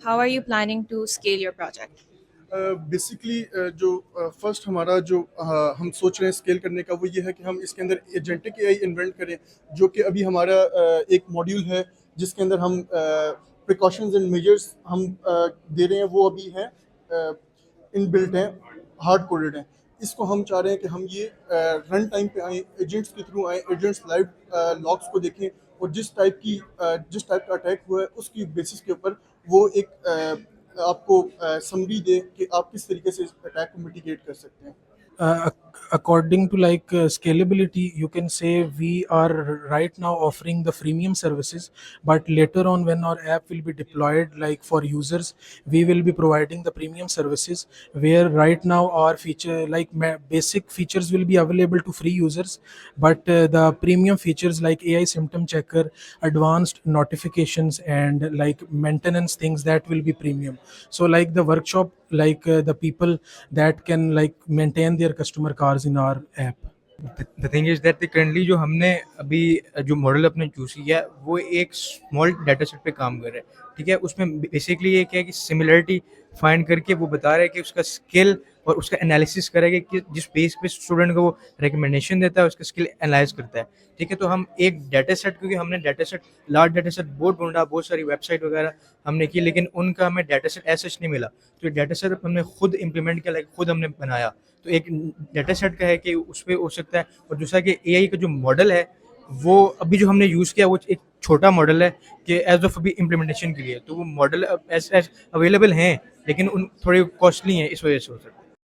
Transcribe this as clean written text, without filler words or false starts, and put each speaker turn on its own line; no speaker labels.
How are you planning to scale your project?
Basically जो first हमारा जो हम सोच रहे हैं स्केल करने का वो ये है कि हम इसके अंदर एजेंटिक एआई इन्वेंट करें, जो कि अभी हमारा एक मॉड्यूल है जिसके अंदर हम प्रिकॉशंस एंड मेजर्स हम दे रहे हैं, वो अभी हैं इनबिल्ट हैं, हार्ड कोडेड हैं। इसको हम चाह रहे हैं कि हम ये रन टाइम पे आए, एजेंट्स के थ्रू आए, एजेंट्स लाइव लॉग्स को देखें और जिस टाइप का अटैक हुआ है उसकी बेसिस के ऊपर वो एक आपको समरी दे कि आप किस तरीके से इस अटैक को मिटिगेट कर सकते हैं।
uh, According to scalability, you can say we are right now offering the freemium services, but later on when our app will be deployed like for users, we will be providing the premium services, where right now our feature basic features will be available to free users, but the premium features like AI symptom checker, advanced notifications, and maintenance things, that will be premium. So the workshop, the people that can maintain their customer cars in our app.
The thing is that currently जो हमने अभी जो model अपने choose किया है वो एक small data set पे काम कर रहा है, ठीक है। उसमें बेसिकली ये क्या है कि सिमिलरिटी फाइंड करके वो बता रहा है कि उसका स्किल और उसका एनालिसिस करेगा कि जिस बेस पे स्टूडेंट को वो रिकमेंडेशन देता है उसका स्किल एनालाइज करता है, ठीक है। तो हम एक डाटा सेट, क्योंकि हमने data set large data set बहुत ढूंढा, बहुत सारी वेबसाइट वगैरह हमने की, लेकिन उनका हमें डाटा सेट ऐसा नहीं मिला। तो ये डाटा सेट हमने खुद इम्प्लीमेंट किया, खुद हमने बनाया। तो एक डाटा सेट का है कि उस पर हो सकता है, और दूसरा कि एआई का जो मॉडल है वो अभी जो हमने यूज़ किया वो एक छोटा मॉडल है कि एज ऑफ अभी इम्प्लीमेंटेशन के लिए, तो वो मॉडल एज अवेलेबल हैं लेकिन उन थोड़े कॉस्टली हैं, इस वजह से हो सकता है।